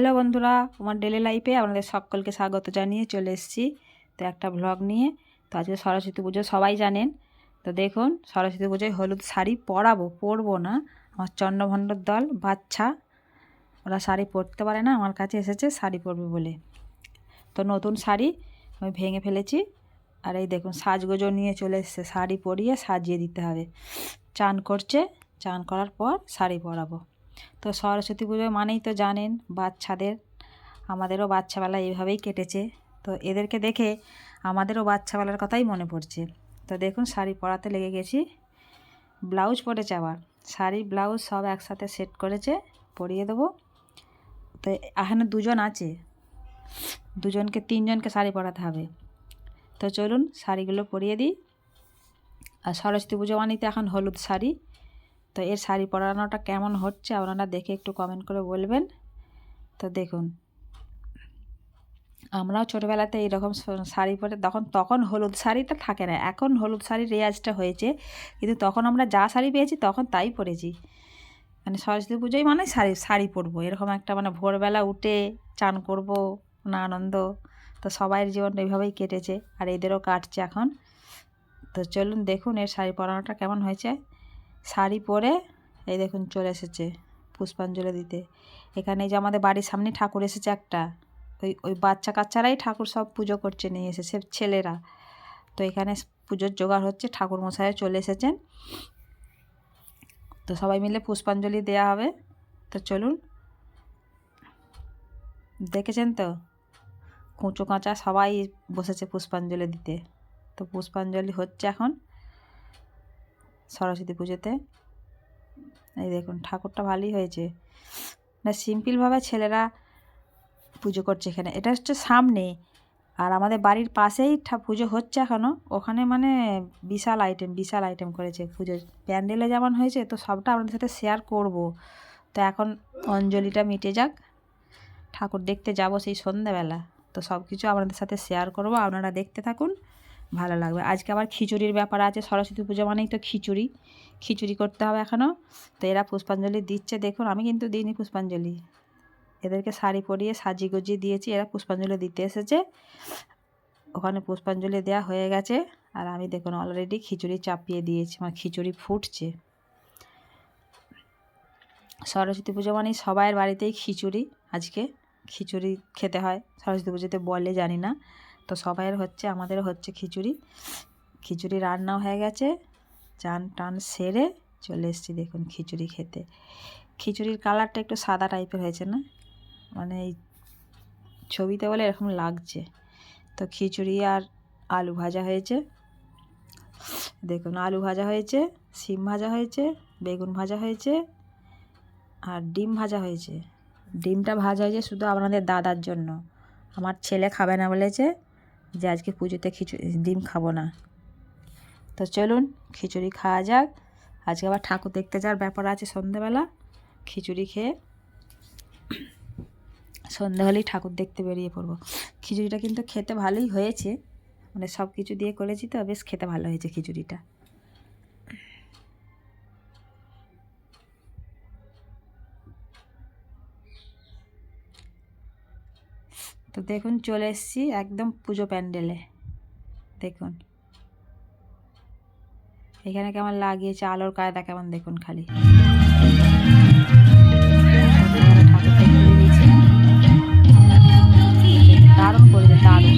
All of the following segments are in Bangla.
হ্যালো বন্ধুরা, আমার ডেলি লাইফে আপনাদের সকলকে স্বাগত জানিয়ে চলে এসেছি তো একটা ব্লগ নিয়ে। তো আজকে সরস্বতী পুজো সবাই জানেন। তো দেখুন, সরস্বতী পুজোয় হলুদ শাড়ি পরবো না। আমার চন্দ্রভণ্ডর দল বাচ্চা, ওরা শাড়ি পরতে পারে না, আমার কাছে এসেছে শাড়ি পরবে বলে। তো নতুন শাড়ি আমি ভেঙে ফেলেছি, আর এই দেখুন সাজগোজো নিয়ে চলে এসেছে। শাড়ি পরিয়ে সাজিয়ে দিতে হবে। চান করছে, চান করার পর শাড়ি পরাবো। তো সরস্বতী পুজো মানেই তো জানেন বাচ্চাদের, আমাদেরও বাচ্চাবেলা এইভাবেই কেটেছে। তো এদেরকে দেখে আমাদেরও বাচ্চাবেলার কথাই মনে পড়ছে। তো দেখুন শাড়ি পরাতে লেগে গেছি। ব্লাউজ পরেছে, আবার শাড়ি ব্লাউজ সব একসাথে সেট করেছে, পরিয়ে দেবো। তো এখানে দুজন আছে, দুজনকে তিনজনকে শাড়ি পরাতে হবে। তো চলুন শাড়িগুলো পরিয়ে দিই। আর সরস্বতী পুজো মানেই তো এখন হলুদ শাড়ি। তো এর শাড়ি পরানোটা কেমন হচ্ছে আপনারা দেখে একটু কমেন্ট করে বলবেন। তো দেখুন, আমরাও ছোটোবেলাতে এইরকম শাড়ি পরে, তখন হলুদ শাড়িটা থাকে না, এখন হলুদ শাড়ির রেওয়াজটা হয়েছে, কিন্তু তখন আমরা যা শাড়ি পেয়েছি তখন তাই পরেছি। মানে সরস্বতী পুজোই মানে শাড়ি পরবো, এরকম একটা মানে ভোরবেলা উঠে চান করব না আনন্দ। তো সবাইয়ের জীবন এইভাবেই কেটেছে, আর এদেরও কাটছে এখন। তো চলুন দেখুন এর শাড়ি পরানোটা কেমন হয়েছে। শাড়ি পরে এই দেখুন চলে এসেছে পুষ্পাঞ্জলি দিতে। এখানে যে আমাদের বাড়ির সামনে ঠাকুর এসেছে একটা, ওই বাচ্চা কাচ্চারাই ঠাকুর সব পুজো করছে, নিয়ে এসেছে ছেলেরা। তো এখানে পুজোর জোগাড় হচ্ছে, ঠাকুর মশাই চলে এসেছেন। তো সবাই মিলে পুষ্পাঞ্জলি দেওয়া হবে। তো চলুন, দেখেছেন তো কুঁচো কাঁচা সবাই বসেছে পুষ্পাঞ্জলি দিতে। তো পুষ্পাঞ্জলি হচ্ছে এখন সরস্বতী পুজোতে। এই দেখুন ঠাকুরটা ভালোই হয়েছে, না সিম্পলভাবে ছেলেরা পুজো করছে এখানে। এটা হচ্ছে সামনে, আর আমাদের বাড়ির পাশেই পুজো হচ্ছে এখনও। ওখানে মানে বিশাল আইটেম করেছে পুজোর প্যান্ডেলে যেমন হয়েছে। তো সবটা আপনাদের সাথে শেয়ার করব। তো এখন অঞ্জলিটা মিটে যাক, ঠাকুর দেখতে যাব সেই সন্ধ্যাবেলা। তো সব কিছু আপনাদের সাথে শেয়ার করব, আপনারা দেখতে থাকুন, ভালো লাগবে। আজকে আবার খিচুড়ির ব্যাপার আছে, সরস্বতী পুজো মানেই তো খিচুড়ি করতে হবে এখনও। তো এরা পুষ্পাঞ্জলি দিচ্ছে, দেখুন আমি কিন্তু দিইনি পুষ্পাঞ্জলি, এদেরকে শাড়ি পরিয়ে সাজিয়ে গুজিয়ে দিয়েছি, এরা পুষ্পাঞ্জলি দিতে এসেছে। ওখানে পুষ্পাঞ্জলি দেওয়া হয়ে গেছে, আর আমি দেখুন অলরেডি খিচুড়ি চাপিয়ে দিয়েছি, আমার খিচুড়ি ফুটছে। সরস্বতী পুজো মানে সবাইয়ের বাড়িতেই খিচুড়ি, আজকে খিচুড়ি খেতে হয় সরস্বতী পুজোতে, বলে জানি না। তো সবাইয়ের হচ্ছে, আমাদেরও হচ্ছে খিচুড়ি রান্নাও হয়ে গেছে। চান টান সেরে চলে এসেছি দেখুন খিচুড়ি খেতে। খিচুড়ির কালারটা একটু সাদা টাইপের হয়েছে না, মানে এই ছবিতে বলে এরকম লাগছে। তো খিচুড়ি আর আলু ভাজা হয়েছে, দেখুন আলু ভাজা হয়েছে, শিম ভাজা হয়েছে, বেগুন ভাজা হয়েছে, আর ডিম ভাজা হয়েছে। ডিমটা ভাজা হয়েছে শুধু আপনাদের দাদার জন্য, আমার ছেলে খাবে না বলেছে যে আজকে পুজোতে ডিম খাবো না। তো চলুন খিচুড়ি খাওয়া যাক। আজকে আবার ঠাকুর দেখতে যাওয়ার ব্যাপার আছে সন্ধ্যেবেলা। খিচুড়ি খেয়ে সন্ধ্যে হলেই ঠাকুর দেখতে বেরিয়ে পড়বো। খিচুড়িটা কিন্তু খেতে ভালোই হয়েছে, মানে সব কিছু দিয়ে করেছি তো বেশ খেতে ভালো হয়েছে খিচুড়িটা। তো দেখুন চলে এসেছি একদম পুজো প্যান্ডেলে। দেখুন এখানে কেমন লাগিয়েছে আলোর কায়দা কেমন, দেখুন খালি দারুণ করেছে, দারুণ।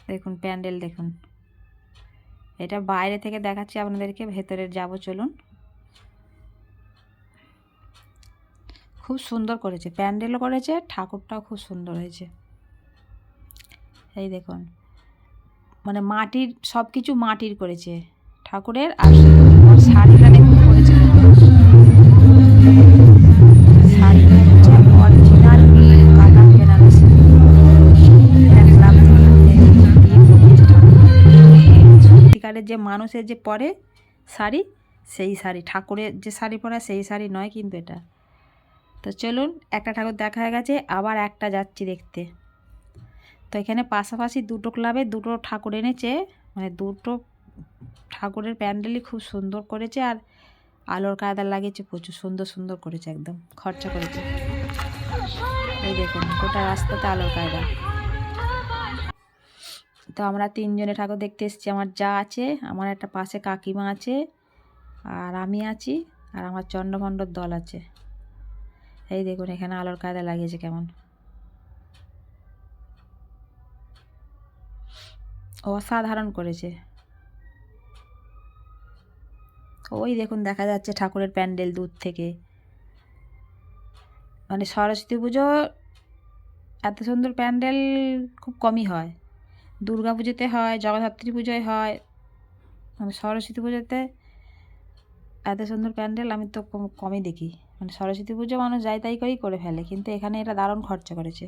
দেখুন প্যান্ডেল দেখুন, এটা বাইরে থেকে দেখাচ্ছি আপনাদেরকে, ভেতরে যাব চলুন। খুব সুন্দর করেছে, প্যান্ডেলও করেছে, ঠাকুরটাও খুব সুন্দর হয়েছে। এই দেখুন মানে মাটির সব কিছু মাটির করেছে ঠাকুরের। আর শাড়িটা দেখুন করেছে, শাড়িটা হচ্ছে অরিজিনাল কাতান বেনারসি, সত্যিকারের যে মানুষের যে পরে শাড়ি, সেই শাড়ি ঠাকুরের যে শাড়ি পরা সেই শাড়ি নয় কিন্তু এটা। তো চলুন একটা ঠাকুর দেখা হয়ে গেছে, আবার একটা যাচ্ছি দেখতে। তো এখানে পাশাপাশি দুটো ক্লাবে দুটো ঠাকুর এনেছে, মানে দুটো ঠাকুরের প্যান্ডেলই খুব সুন্দর করেছে। আর আলোর কায়দা লাগিয়েছে, প্রচুর সুন্দর সুন্দর করেছে, একদম খরচা করেছে। এই দেখুন গোটা রাস্তাতে আলোর কায়দা। তো আমরা 3 জনে ঠাকুর দেখতে এসেছি। আমার যা আছে, আমার একটা পাশে কাকিমা আছে, আর আমি আছি, আর আমার চন্ডভণ্ডর দল আছে। এই দেখুন এখানে আলোর কায়দা লাগিয়েছে কেমন, অসাধারণ করেছে। ওই দেখুন দেখা যাচ্ছে ঠাকুরের প্যান্ডেল দূর থেকে। মানে সরস্বতী পুজো এত সুন্দর প্যান্ডেল খুব কমই হয়। দুর্গা পুজোতে হয়, জগদ্ধাত্রী পুজোয় হয়, মানে সরস্বতী পুজোতে এত সুন্দর প্যান্ডেল আমি তো কমই দেখি। মানে সরস্বতী পুজো মানুষ যাই তাই করেই করে ফেলে, কিন্তু এখানে এটা দারুণ খরচা করেছে।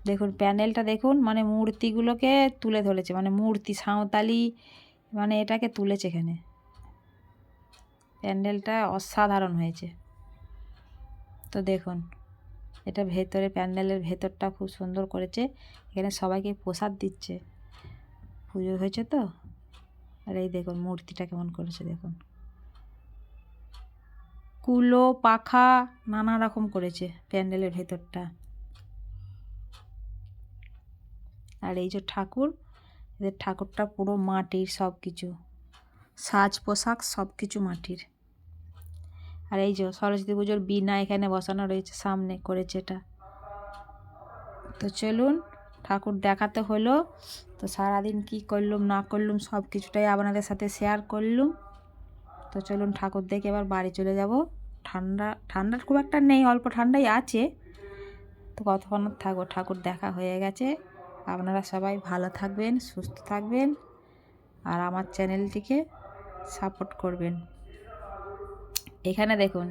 দেখুন প্যান্ডেলটা দেখুন, মানে মূর্তিগুলোকে তুলে ধরেছে, মানে মূর্তি সাঁওতালি, মানে এটাকে তুলেছে এখানে। প্যান্ডেলটা অসাধারণ হয়েছে। তো দেখুন এটা ভেতরে, প্যান্ডেলের ভেতরটা খুব সুন্দর করেছে। এখানে সবাইকে প্রসাদ দিচ্ছে, পুজো হয়েছে তো। আর এই দেখুন মূর্তিটা কেমন করেছে দেখুন, কুলো পাখা নানা রকম করেছে প্যান্ডেলের ভেতরটা। আর এই যে ঠাকুর, এদের ঠাকুরটা পুরো মাটির, সব কিছু সাজ পোশাক সব কিছু মাটির। আর এই যে সরস্বতী পুজোর বীণা এখানে বসানো রয়েছে, সামনে করেছে এটা। তো চলুন ঠাকুর দেখাতে হলো, তো সারাদিন কি করলুম না করলুম সব কিছুটাই আপনাদের সাথে শেয়ার করলুম। তো চলুন ঠাকুর দেখে এবার বাড়ি চলে যাব। ঠান্ডার খুব একটা নেই, অল্প ঠান্ডাই আছে। তো কতক্ষণ থাকবো, ঠাকুর দেখা হয়ে গেছে। আপনারা সবাই ভালো থাকবেন, সুস্থ থাকবেন, আর আমার চ্যানেলটিকে সাপোর্ট করবেন। এখানে দেখুন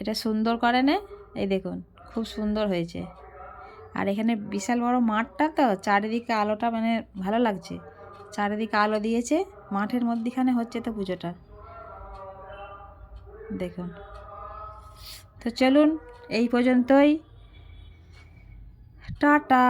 এটা সুন্দর করে না, এই দেখুন খুব সুন্দর হয়েছে। আর এখানে বিশাল বড় মাঠটা, তো চারিদিকে আলোটা মানে ভালো লাগছে, চারিদিকে আলো দিয়েছে, মাঠের মধ্যেখানে হচ্ছে তো পুজোটা দেখুন। তো চলুন এই পর্যন্তই, টাটা।